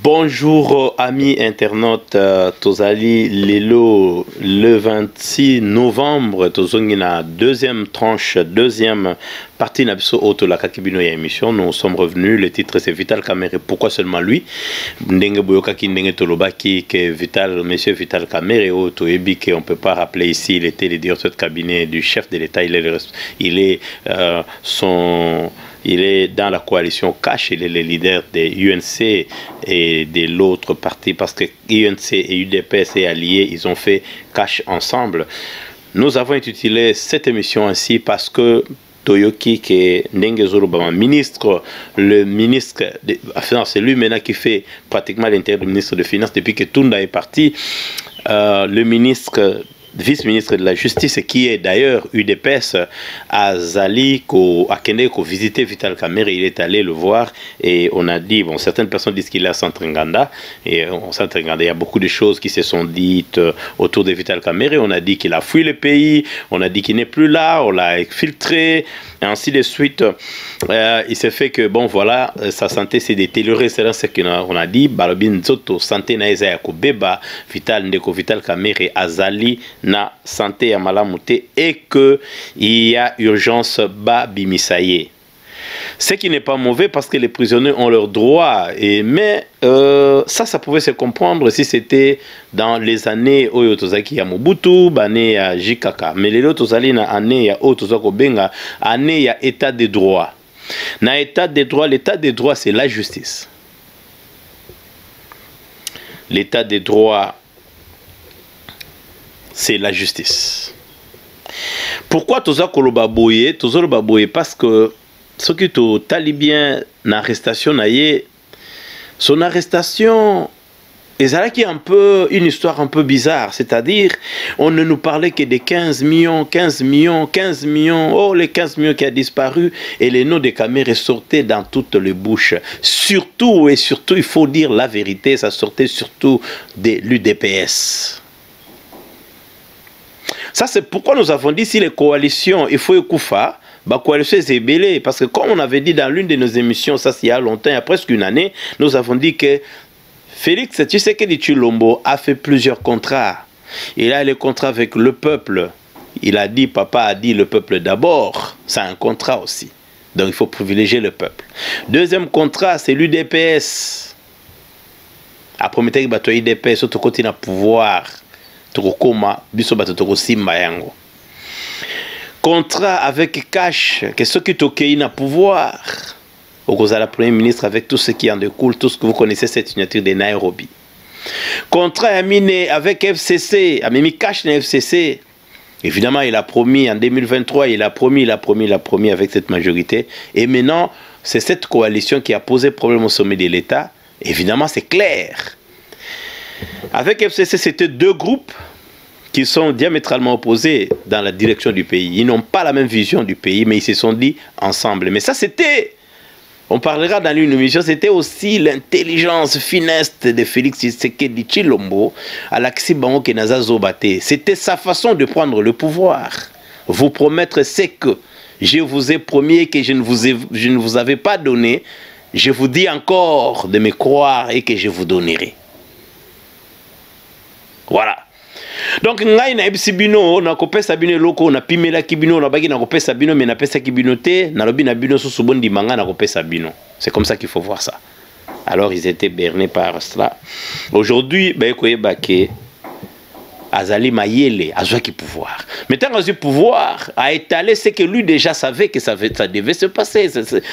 Bonjour amis internautes, tozali lelo le 26 novembre, tozongi na deuxième tranche, deuxième partie na biso auto la kakibino ya émission. Nous sommes revenus, le titre c'est Vital Kamerhe. Pourquoi seulement lui? Ndenge boyoka ki ndenge tolobaki que Vital, monsieur Vital Kamerhe auto ebi que on peut pas rappeler ici, il était le directeur de cabinet du chef de l'État, il est dans la coalition Cash, il est le leader de UNC et de l'autre parti parce que UNC et UDPS est alliés, ils ont fait Cash ensemble. Nous avons intitulé cette émission ainsi parce que Toyoki, qui est ministre, le ministre des Finances, c'est lui maintenant qui fait pratiquement l'intérieur du ministre des Finances depuis que Tunda est parti. Le ministre vice-ministre de la Justice, qui est d'ailleurs UDPS, Azali, à Kende, qui visité Vital Kamerhe, il est allé le voir et on a dit, bon, certaines personnes disent qu'il est à Centre-Nganda, et au Centre-Nganda, il y a beaucoup de choses qui se sont dites autour de Vital Kamerhe. On a dit qu'il a fui le pays, on a dit qu'il n'est plus là, on l'a exfiltré, et ainsi de suite. Il s'est fait que, bon, voilà, sa santé s'est détériorée, c'est ce qu'on a dit, Balobin Zoto, santé naïza yako beba, Vital Kamerhe, Azali, na santé ya malamute et que il y a urgence ba bimisaye. Ce qui n'est pas mauvais parce que les prisonniers ont leurs droits, mais ça pouvait se comprendre si c'était dans les années Oyo Tozaki ya Mobutu, année ya Jikaka. Mais les autres années na année ya Oyo Tozako Benga, année ya état de droit. Na état de droit, l'état de droit c'est la justice. L'état de droit c'est la justice. Pourquoi Toza Koloba Boye? Toza Koloba Boye parce que ce qui est talibien l'arrestation son arrestation est un peu une histoire un peu bizarre, c'est-à-dire on ne nous parlait que des 15 millions, oh les 15 millions qui a disparu et les noms des Kamerhe sortaient dans toutes les bouches. Surtout et surtout, il faut dire la vérité, ça sortait surtout de l'UDPS. Ça, c'est pourquoi nous avons dit si les coalitions, il faut écoufa, bah coalition c'est belé. Parce que comme on avait dit dans l'une de nos émissions, ça c'est il y a longtemps, il y a presque une année, nous avons dit que Félix Tshisekedi Tshilombo a fait plusieurs contrats. Il a les contrats avec le peuple. Il a dit, papa a dit le peuple d'abord. C'est un contrat aussi. Donc il faut privilégier le peuple. Deuxième contrat, c'est l'UDPS. Après, il y a l'UDPS, autre côté, il pouvoir. Contrat avec Cash, que ceux qui toquent na pouvoir. Au la Premier ministre avec tout ce qui en découle, tout ce que vous connaissez, cette signature de Nairobi. Contrat aminé avec FCC, a mis Cash na FCC. Évidemment, il a promis en 2023, il a promis avec cette majorité. Et maintenant, c'est cette coalition qui a posé problème au sommet de l'État. Évidemment, c'est clair. Avec FCC, c'était deux groupes qui sont diamétralement opposés dans la direction du pays. Ils n'ont pas la même vision du pays, mais ils se sont dit ensemble. Mais ça, c'était, on parlera dans une émission, c'était aussi l'intelligence finesse de Félix Tshisekedi Tshilombo à l'Axi Bango Kenaza Zobate. C'était sa façon de prendre le pouvoir. Vous promettre ce que je vous ai promis et que je ne vous avais pas donné. Je vous dis encore de me croire et que je vous donnerai. Voilà. Donc ngai na ebisibino na kopesa bino loko na pimela kibino na bagi na kopesa bino mais na pesa kibino te na lobi na bino susu bondi manga na kopesa bino. C'est comme ça qu'il faut voir ça. Alors ils étaient bernés par cela. Aujourd'hui ba ekoyeba ke Azali Mayele a joué qui pouvoir. Mais tant que pouvoir a étalé ce que lui déjà savait que ça devait se passer.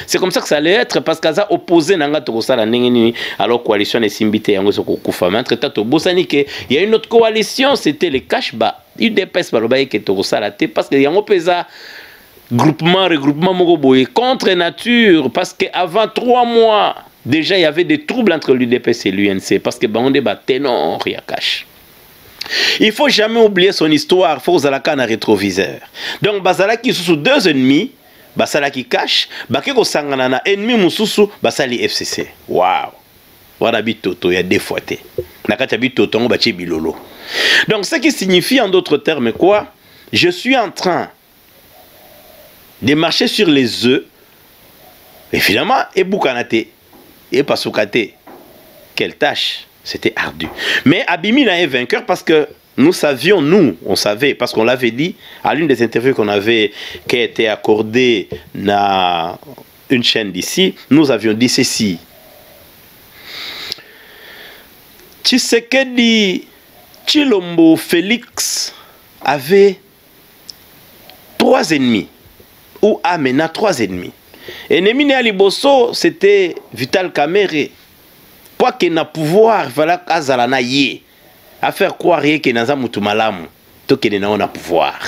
C'est comme ça que ça allait être parce qu'il a opposé Nanga Tokosala Nengeni. Alors coalition est simbité Yango Sokokufa. Mais entre temps, il y a une autre coalition, c'était les Kashba. Il dépasse par le bail que Tokosala T parce que Yango Pesa regroupement Mogoboye contre nature parce qu'avant 3 mois, déjà il y avait des troubles entre l'UDPS et l'UNC parce que Bangonde bat ténor ya Cash. Il ne faut jamais oublier son histoire. Il faut que un rétroviseur. Donc, Bazalaki sous deux ennemis, Bazalaki cache, Bakeko Sanganana, ennemi Moussou, Basali FCC. Waouh! Voilà, Bitoto, il y a des fois. Nakata Bitoto, on bâtit Bilolo. Donc, ce qui signifie en d'autres termes quoi? Je suis en train de marcher sur les œufs, évidemment, et Boukanate, et Pasukate. quelle tâche? C'était ardu. Mais Abimina est vainqueur parce que nous savions, on savait, parce qu'on l'avait dit à l'une des interviews qui a été accordée à une chaîne d'ici, nous avions dit ceci. Tshisekedi Tshilombo Félix avait 3 ennemis, ou a maintenant 3 ennemis. Ennemi à Liboso, c'était Vital Kamerhe. Pour qu'il n'a pouvoir, il fallait qu'Azalana yé. À faire croire qu'il n'a pas de malamu. Tout qu'il n'a pas pouvoir.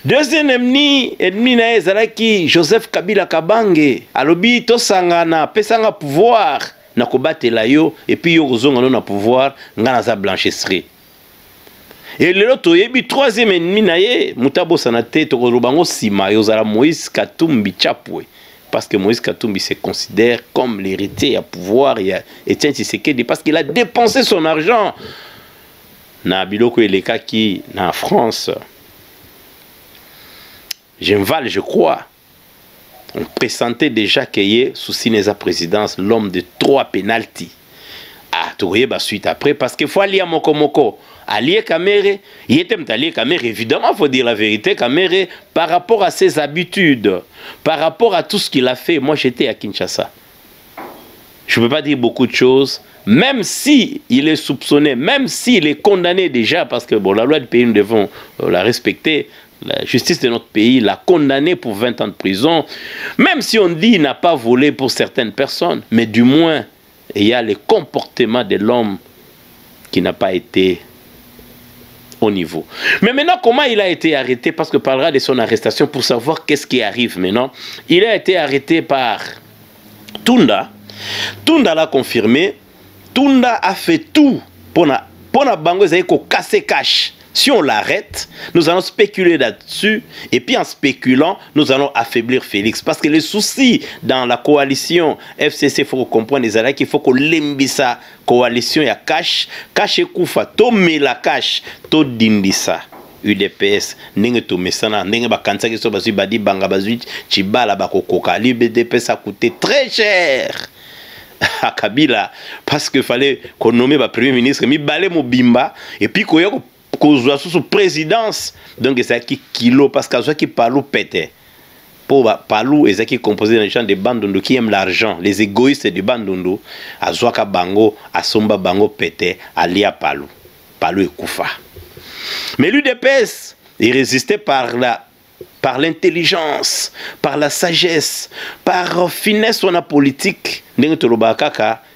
Deuxième ennemi na Zalaki, Joseph Kabila Kabange. Alobi, to sangana, pesanga pouvoir. Na kobate la yo, et puis yo zonga na pouvoir, ngana za blanchisserie. Et l'autre, il y a 3e ennemi naye, Moutabo Sanate, Tokorobango Sima, Yozala Moïse Katumbi Chapwe. Parce que Moïse Katumbi se considère comme l'héritier à pouvoir, et Etienne Tshisekedi, parce qu'il a dépensé son argent. Na Biloko Eleka qui, en France, Genval, je crois, on pressentait déjà qu'il y ait sous Sineza présidence l'homme de 3 pénalties. Ah, tu vois, suite après, parce qu'il faut aller à Mokomoko. Allié Kamerhe, il était allié Kamerhe, évidemment, il faut dire la vérité, Kamerhe, par rapport à ses habitudes, par rapport à tout ce qu'il a fait, moi j'étais à Kinshasa. Je ne peux pas dire beaucoup de choses, même si il est soupçonné, même s'il est condamné déjà, parce que bon, la loi du pays, nous devons la respecter, la justice de notre pays l'a condamné pour 20 ans de prison, même si on dit qu'il n'a pas volé pour certaines personnes, mais du moins, il y a le comportement de l'homme qui n'a pas été au niveau. Mais maintenant, comment il a été arrêté? Parce que parlera de son arrestation pour savoir qu'est-ce qui arrive maintenant. Il a été arrêté par Tunda. Tunda l'a confirmé. Tunda a fait tout pour la bango casser cash. Si on l'arrête, nous allons spéculer là-dessus. Et puis en spéculant, nous allons affaiblir Félix. Parce que les soucis dans la coalition FCC, il faut comprendre qu'il faut que l'embissa coalition ya cash. Cash et koufa, to me la cash, to dindisa. UDPS, nenge to mesana, nenge bakansa ki so basu badi banga basu chibala bakokoka. L'UDPS a coûté très cher à Kabila. Parce qu'il fallait qu'on nomme le premier ministre, mi balé mobimba, et puis qu'on ait sous présidence, donc c'est qui kilo parce que qui parlou pété pour parlou et qui composé des gens de bandondo qui aiment l'argent, les égoïstes de bandondo à Zwaka bango à Somba bango pété à Lia Palou et Koufa. Mais l'UDPS il résistait par l'intelligence, par la sagesse, par finesse on a politique.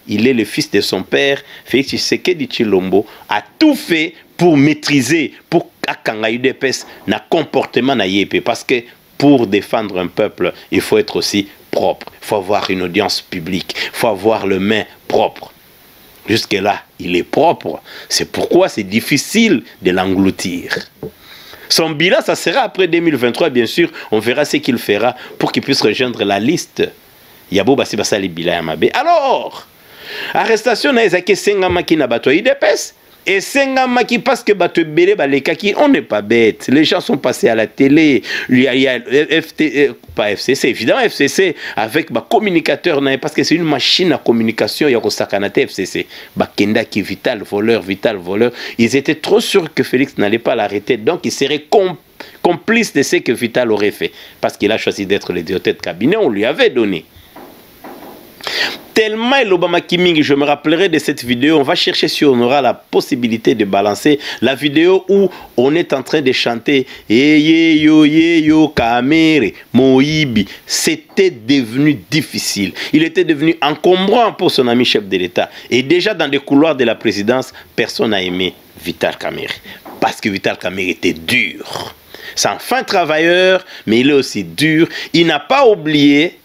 Il est le fils de son père, Félix Tshisekedi Tshilombo a tout fait pour maîtriser, pour qu'un UDPS n'a comportement na yépé. Parce que pour défendre un peuple, il faut être aussi propre. Il faut avoir une audience publique. Il faut avoir le main propre. Jusque-là, il est propre. C'est pourquoi c'est difficile de l'engloutir. Son bilan, ça sera après 2023, bien sûr. On verra ce qu'il fera pour qu'il puisse rejoindre la liste. Yabo Bassi Bassali Bila Yamabe. Alors, arrestation na ezaki sengamaki na bato UDPS. Et sengamaki parce que bato belé balekaki, on n'est pas bête. Les gens sont passés à la télé. Il y a pas FCC, évidemment FCC avec ba communicateur parce que c'est une machine à communication. Il y a Sakanate FCC. Bakenda qui vital voleur. Ils étaient trop sûrs que Félix n'allait pas l'arrêter. Donc ils seraient complices de ce que Vital aurait fait. Parce qu'il a choisi d'être le directeur de cabinet, on lui avait donné. Tellement l'Obama Kiming, je me rappellerai de cette vidéo. On va chercher si on aura la possibilité de balancer la vidéo où on est en train de chanter yo Kamerhe Moïbi. C'était devenu difficile. Il était devenu encombrant pour son ami chef de l'État. Et déjà dans les couloirs de la présidence, personne n'a aimé Vital Kamerhe. Parce que Vital Kamerhe était dur. C'est un fin travailleur, mais il est aussi dur. Il n'a pas oublié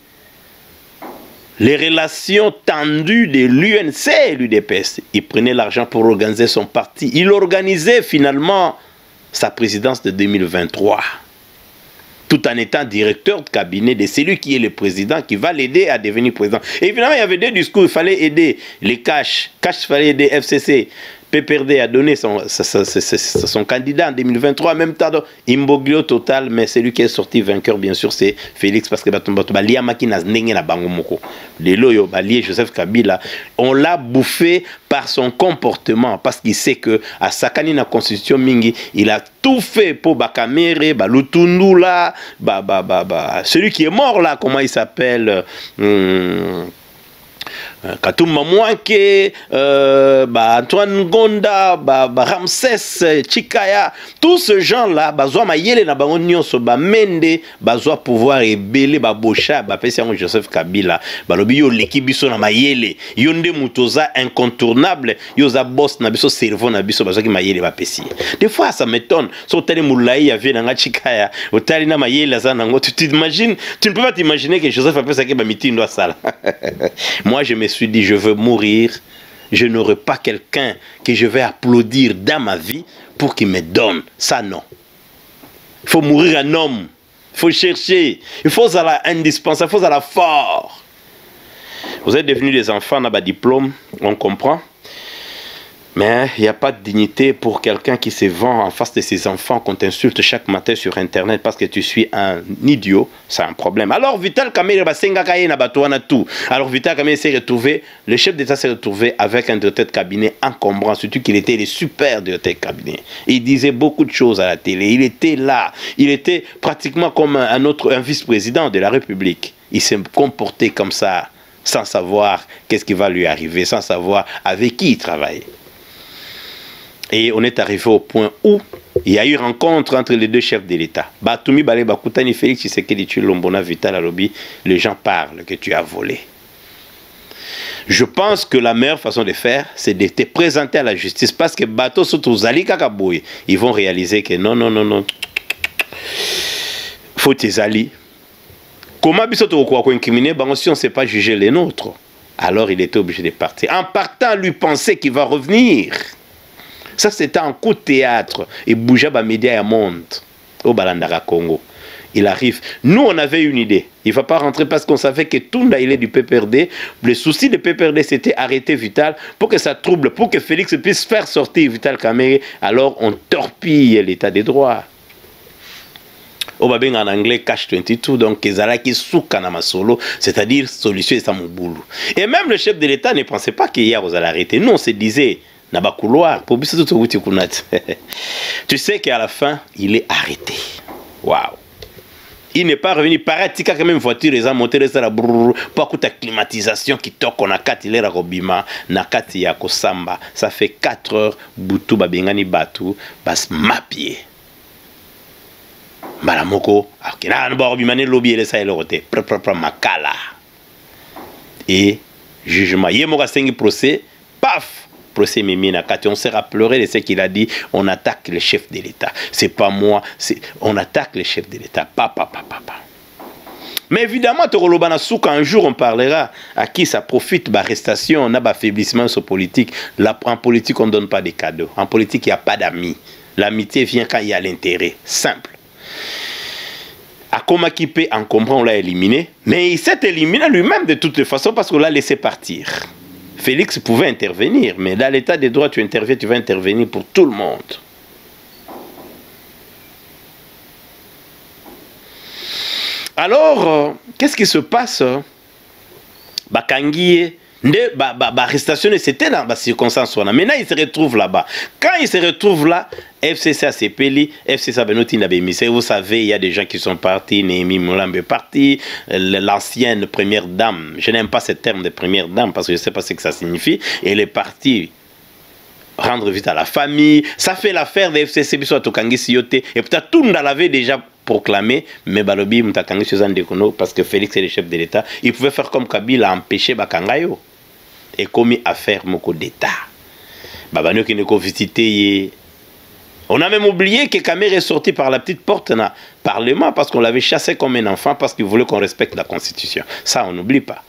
les relations tendues de l'UNC et l'UDPS. Il prenait l'argent pour organiser son parti. Il organisait finalement sa présidence de 2023. Tout en étant directeur de cabinet de celui qui est le président, qui va l'aider à devenir président. Et évidemment, il y avait deux discours. Il fallait aider les cash. Cash, il fallait aider FCC. PPRD a donné son candidat en 2023, en même temps, Imboglio total, mais celui qui est sorti vainqueur, bien sûr, c'est Félix, parce que Joseph Kabila, on l'a bouffé par son comportement, parce qu'il sait que à Sakani, la constitution Mingi, il a tout fait pour Bakamere, Lutundula, celui qui est mort là, comment il s'appelle, Katouma Mouanke, Antoine Gonda, Ramsès Chikaya, tous ces gens-là, Bazoa Mayele na bango nyonso, Mende, Bazoa pouvoir ébélé, Bocha, Pesi Joseph Kabila, Balobi yo leki biso na Mayele, Yonde Mutoza incontournable, Yoza boss na biso cerveau na biso, Bazoa ki Mayele Pesi. Des fois ça m'étonne, so tali Moulaï avait na Chikaya, au tali na Mayele Zanango, tu t'imagines, tu ne peux pas t'imaginer que Joseph Apesa ki Bamiti doit ça. Moi je me suis dit, je veux mourir, je n'aurai pas quelqu'un que je vais applaudir dans ma vie pour qu'il me donne. Ça, non. Il faut mourir un homme. Il faut chercher. Il faut aller indispensable. Il faut aller fort. Vous êtes devenus des enfants, on a un diplôme, on comprend. Mais il n'y a pas de dignité pour quelqu'un qui se vend en face de ses enfants, qu'on t'insulte chaque matin sur Internet parce que tu suis un idiot, c'est un problème. Alors Vital Kamerhe Alors Vital Kamerhe s'est retrouvé, le chef d'État s'est retrouvé avec un directeur de cabinet encombrant, surtout qu'il était le super directeur de cabinet. Il disait beaucoup de choses à la télé, il était là, il était pratiquement comme un vice-président de la République. Il s'est comporté comme ça, sans savoir qu'est-ce qui va lui arriver, sans savoir avec qui il travaille. Et on est arrivé au point où il y a eu rencontre entre les deux chefs de l'État. Batoumi Bale Bakutani Félix Tshisekedi Tshilombo Vital Alobi, les gens parlent que tu as volé. Je pense que la meilleure façon de faire, c'est de te présenter à la justice parce que Bato Sotozali Kakaboui, ils vont réaliser que non. Faut tes alliés. Comment Bissoto quoi incriminer, si on ne sait pas juger les nôtres, alors il était obligé de partir. En partant, lui penser qu'il va revenir. Ça, c'était un coup de théâtre. Et Boujaba Média et Monde, au Balandara Congo. Il arrive. Nous, on avait une idée. Il ne va pas rentrer parce qu'on savait que Tunda, il est du PPRD. Le souci du PPRD, c'était arrêter Vital pour que ça trouble, pour que Félix puisse faire sortir Vital Kamerhe. Alors, on torpille l'état des droits. Au babeng en anglais, cash 22, donc Kezalaki Soukanama Solo, c'est-à-dire solution et Samoboulou. Et même le chef de l'État ne pensait pas qu'hier, vous allez arrêter. Nous, on se disait. Tu sais qu'à la fin, il est arrêté. Waouh! Il n'est pas revenu. Paraît qu'il y a quand même voiture, ils ont monté les la brrr, pour la climatisation qui toque, on a 4 il est à Robima, Nakati ya Kosamba. Ça fait 4 heures, Boutou, Babengani Batu, Bas Mapier. Balamoko, Akina, Robimane, Lobby, et ça, il est propre Makala. Et jugement. Yémora Sengi procès, paf! Procès Mimina Kati, on s'est rappelé de ce qu'il a dit, on attaque le chef de l'État. C'est pas moi, on attaque le chef de l'État. Papa. Mais évidemment, un jour on parlera à qui ça profite, l'arrestation, on a affaiblissement sur politique. Là, en politique, on ne donne pas des cadeaux. En politique, il n'y a pas d'amis. L'amitié vient quand il y a l'intérêt. Simple. Akoma Kipe, en comprend, on l'a éliminé. Mais il s'est éliminé lui-même de toutes les façons parce qu'on l'a laissé partir. Félix pouvait intervenir, mais dans l'état des droits, tu interviens, tu vas intervenir pour tout le monde. Alors, qu'est-ce qui se passe? Bakangie, l'arrestation, c'était dans la circonstance. Maintenant, il se retrouve là-bas. Quand il se retrouve là, FCC a ses pélis, FCC a Benoti Nabémissé. Vous savez, il y a des gens qui sont partis, Némi Moulambe est parti, l'ancienne première dame, je n'aime pas ce terme de première dame parce que je ne sais pas ce que ça signifie, elle est partie rendre visite à la famille. Ça fait l'affaire de FCC, et peut-être tout le monde l'avait déjà proclamé, mais Balobi Mtakangi Suzanne Dekono, parce que Félix est le chef de l'État, il pouvait faire comme Kabila, empêcher Bakangayo. Et commis affaire moko d'État. Babano qui ne visité. On a même oublié que Kamerhe est sorti par la petite porte dans le Parlement parce qu'on l'avait chassé comme un enfant parce qu'il voulait qu'on respecte la Constitution. Ça, on n'oublie pas.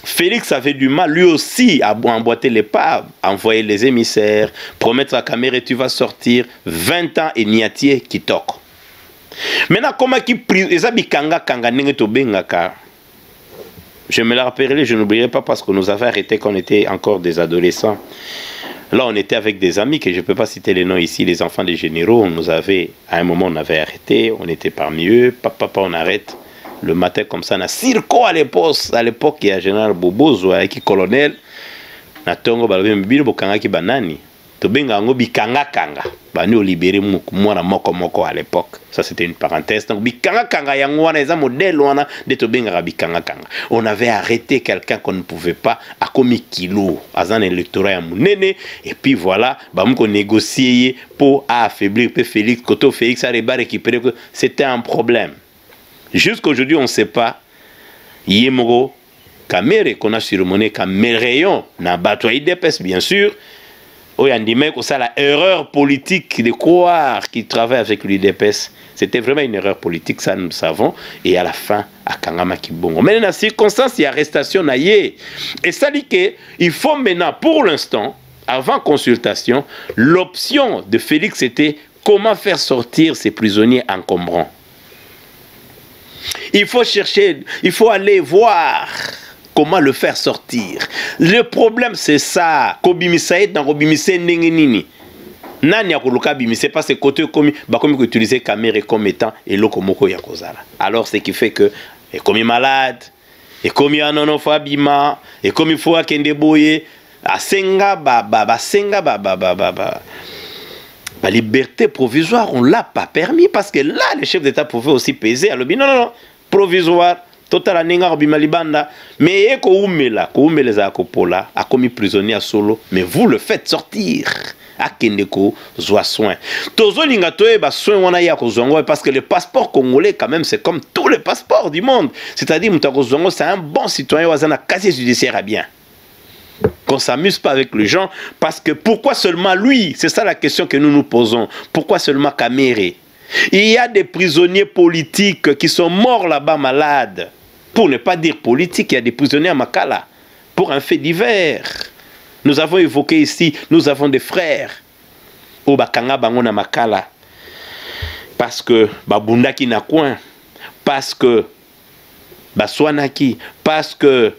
Félix avait du mal, lui aussi, à emboîter les pas, envoyer les émissaires, promettre à Kamerhe, tu vas sortir 20 ans et Niatier qui toque. Maintenant, comment qui prise, je me la rappellerai, je n'oublierai pas parce que nous avons arrêté quand on était encore des adolescents. Là, on était avec des amis que je ne peux pas citer les noms ici, les enfants des généraux. On nous avait, à un moment, on avait arrêté. On était parmi eux. Papa, on arrête. Le matin, comme ça, on a circo à l'époque. À l'époque, il y a un général Bobozo, qui est colonel. Na tongo balobi mbilo bokanga ki banani. Tobenga ngo bikanga kanga. Bani o libéré mwana moko à l'époque. Ça c'était une parenthèse. Donc bikanga kanga yango wana eza modèle wana de tobenga bikanga kanga. On avait arrêté quelqu'un qu'on ne pouvait pas à komi kilo azan électorat ya munene et puis voilà, bamko négocier pour affaiblir Félix Koto Félix a récupéré. C'était un problème. Jusqu'aujourd'hui, on ne sait pas Yemoro Kamere qu'on a surmonné comme rayon na batoa IDPS bien sûr. Oyandime que ça la erreur politique de croire qu'il travaille avec l'UDPS. C'était vraiment une erreur politique, ça nous savons. Et à la fin, à Kangama Kibongo. Mais dans la circonstance, il y a arrestation naïe. Et ça dit qu'il faut maintenant, pour l'instant, avant consultation, l'option de Félix était comment faire sortir ces prisonniers encombrants. Il faut chercher, il faut aller voir comment le faire sortir. Le problème c'est ça. Kobimissaïd dans Kobimissaï Nengenini. Nani akoluka bimise parce que côté comme utiliser caméra comme étant et lokomoko yakozala. Alors ce qui fait que et comme il est malade et comme il anono fabima et comme il faut akende boye asenga la liberté provisoire on l'a pas permis parce que là le chef d'État pouvait aussi peser à l'objet non provisoire total nenga bima libanda mais ko umela za kopola a commis prisonnier à solo mais vous le faites sortir à Kendeko zoa soin tozo linga toye ba soin wana ya kozongo parce que le passeport congolais quand même c'est comme tous les passeports du monde, c'est-à-dire mutako zongo c'est un bon citoyen wazana casier judiciaire à bien. Qu'on s'amuse pas avec les gens parce que pourquoi seulement lui, c'est ça la question que nous nous posons, pourquoi seulement Kamere? Il y a des prisonniers politiques qui sont morts là-bas malades. Pour ne pas dire politique, il y a des prisonniers à Makala. Pour un fait divers. Nous avons évoqué ici, nous avons des frères. Au Bakanga Bangona Makala. Parce que Babundaki na coin. Parce que Baswanaki. Parce que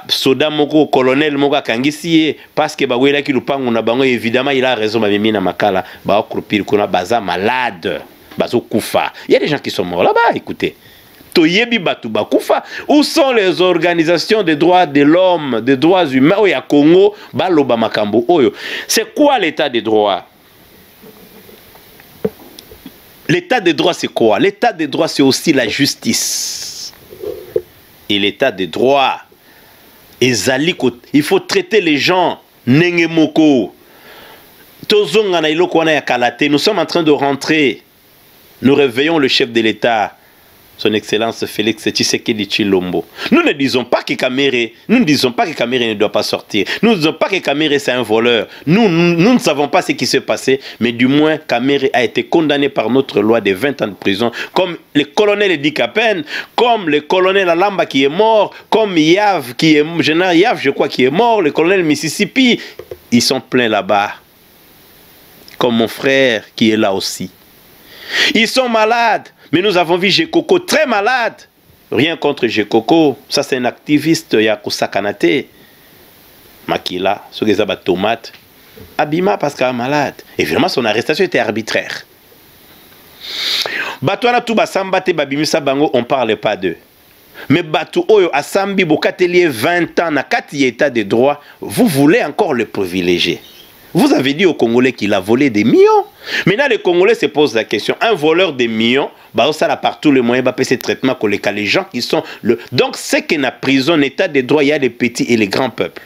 Soda Moko, colonel Moka Kangisie. Parce que Bawelaki Lupango na Bango, évidemment, il a raison, Mamimina Makala. Baokrupir Kuna Baza malade. Bazo Koufa. Il y a des gens qui sont morts là-bas, écoutez. Où sont les organisations des droits de l'homme, des droits humains au Congo, Baloba Makambo Oyo? C'est quoi l'état des droits? L'état des droits c'est quoi? L'état des droits c'est aussi la justice. Et l'état des droits, il faut traiter les gens nengemoko. Nous sommes en train de rentrer. Nous réveillons le chef de l'État. Son Excellence Félix Tshisekedi Tshilombo. Nous ne disons pas que Kamere, ne doit pas sortir. Nous ne disons pas que Kamere c'est un voleur. Nous ne savons pas ce qui s'est passé, mais du moins Kamere a été condamné par notre loi de 20 ans de prison, comme le colonel Edi Kapen, comme le colonel Alamba qui est mort, comme Yav qui est général Yav, je crois qui est mort, le colonel Mississippi, ils sont pleins là-bas. Comme mon frère qui est là aussi. Ils sont malades. Mais nous avons vu Gekoko très malade. Rien contre Gekoko. Ça, c'est un activiste Yakusa Kanate. Makila, ce qui est tomate. Abima parce qu'elle est malade. Évidemment, son arrestation était arbitraire. Batouana Touba Sambate Babimisa Bango, on ne parle pas d'eux. Mais Batou Oyo Asambi Bokatelier 20 ans, na kati état de droit, vous voulez encore le privilégier. Vous avez dit aux Congolais qu'il a volé des millions. Maintenant, les Congolais se posent la question. Un voleur de millions, bah, ça a par tous les moyens, bah, ces traitements qu'on les gens qui sont le. Donc, c'est que dans la prison, l'état de droit, il y a les petits et les grands peuples.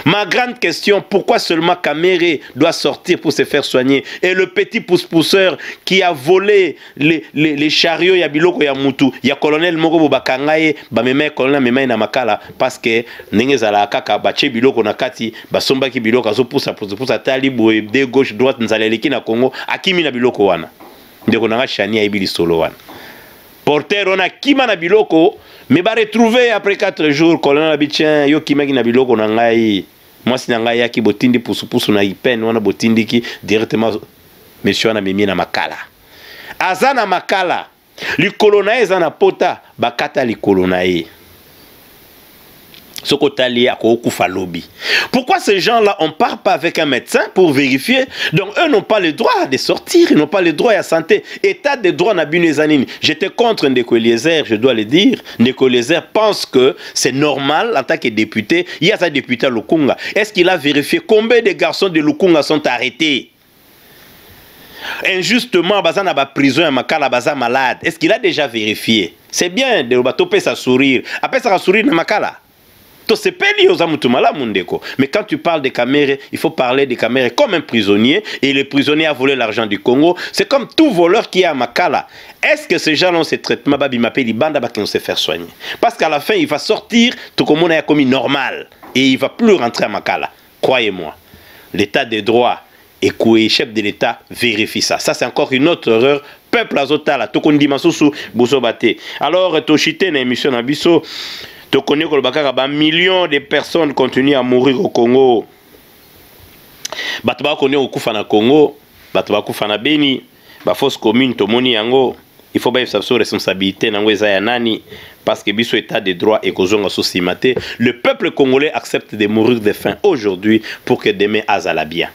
Ma grande question, pourquoi seulement Kamere doit sortir pour se faire soigner? Et le petit pousse-pousseur qui a volé les chariots, ya biloko ya mutu, ya colonel Moko Bobakangaye, ba meme colonel meme na makala, parce que nengezala kaka bache biloko na kati, basomba ki biloko azo poussa tali boye de gauche droite nzaleleki na Congo, akimi na biloko wana. Ndeko na chani ya ibili solo wana. Porter on a kima na biloko. Mais va retrouver après 4 jours, colonel Abitien, yo ki maki na biloko na ngai. Moi si na ngai ya ki botindi pusu na ipen, wana botindi ki directement monsieur na mimi na makala. Azana makala, li kolonae zana pota, bakata li kolonae. Ce côté à lobby. Pourquoi ces gens-là, on ne part pas avec un médecin pour vérifier? Donc, eux n'ont pas le droit de sortir, ils n'ont pas le droit à la santé. État de droit n'a bien zanini. J'étais contre Ndeko Eliezer, je dois le dire. Ndeko Eliezer pense que c'est normal en tant que député. Il y a sa député à Lukunga. Est-ce qu'il a vérifié combien de garçons de Lukunga sont arrêtés? Injustement, Bazan a prison, Makala Bazan malade. Est-ce qu'il a déjà vérifié? C'est bien de topé sa sourire. Après ça, sourire de Makala. Mais quand tu parles de Kamere, il faut parler de Kamere comme un prisonnier. Et le prisonnier a volé l'argent du Congo. C'est comme tout voleur qui est à Makala. Est-ce que ces gens ont ce traitement? Babi m'appelle Ibanda qui vont se faire soigner. Parce qu'à la fin, il va sortir tout comme on a commis normal. Et il ne va plus rentrer à Makala. Croyez-moi. L'état des droits et le chef de l'État vérifie ça. Ça, c'est encore une autre erreur. Peuple azotala. Tout qu'on dit Masusu, Bousobate. Alors, Toshite, dans l'émission Nabiso. Tu connais que le millions de personnes continuent à mourir au Congo. Batba connaît au Koufa na Congo, Batba Koufa na Beni, ba fausse commune to moni yango. Il faut pas sa responsabilité nango eza nani parce que biso état de droit et kozonga sosimate. Le peuple congolais accepte de mourir de faim aujourd'hui pour que demain azala bien.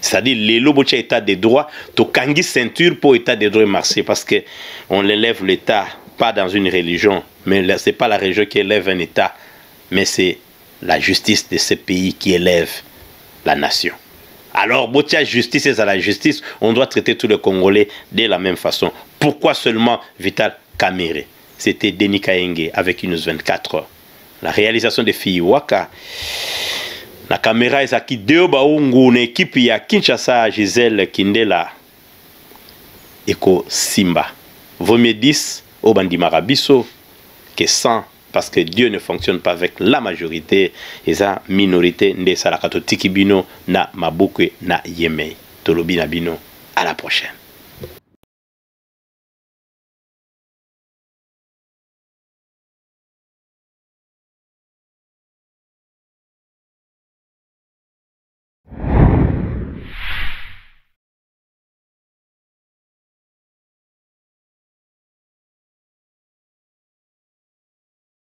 C'est-à-dire les lobocha état de droit, to kangi ceinture pour état de droit marcher parce que on élève l'état pas dans une religion, mais ce n'est pas la religion qui élève un État, mais c'est la justice de ce pays qui élève la nation. Alors, botia justice et à la justice, on doit traiter tous les Congolais de la même façon. Pourquoi seulement Vital Kamerhe? C'était Denis Kaenge avec une 24 heures. La réalisation de Fiwaka. La caméra est qui Deobaungu, une équipe ya Kinshasa, Gisèle Kindela, Eko Simba. Vaut mieux 10 au bandi marabiso que 100 parce que Dieu ne fonctionne pas avec la majorité et sa minorité nde salakato tikibino na mabukwe na yemei. Tolobi na bino, à la prochaine.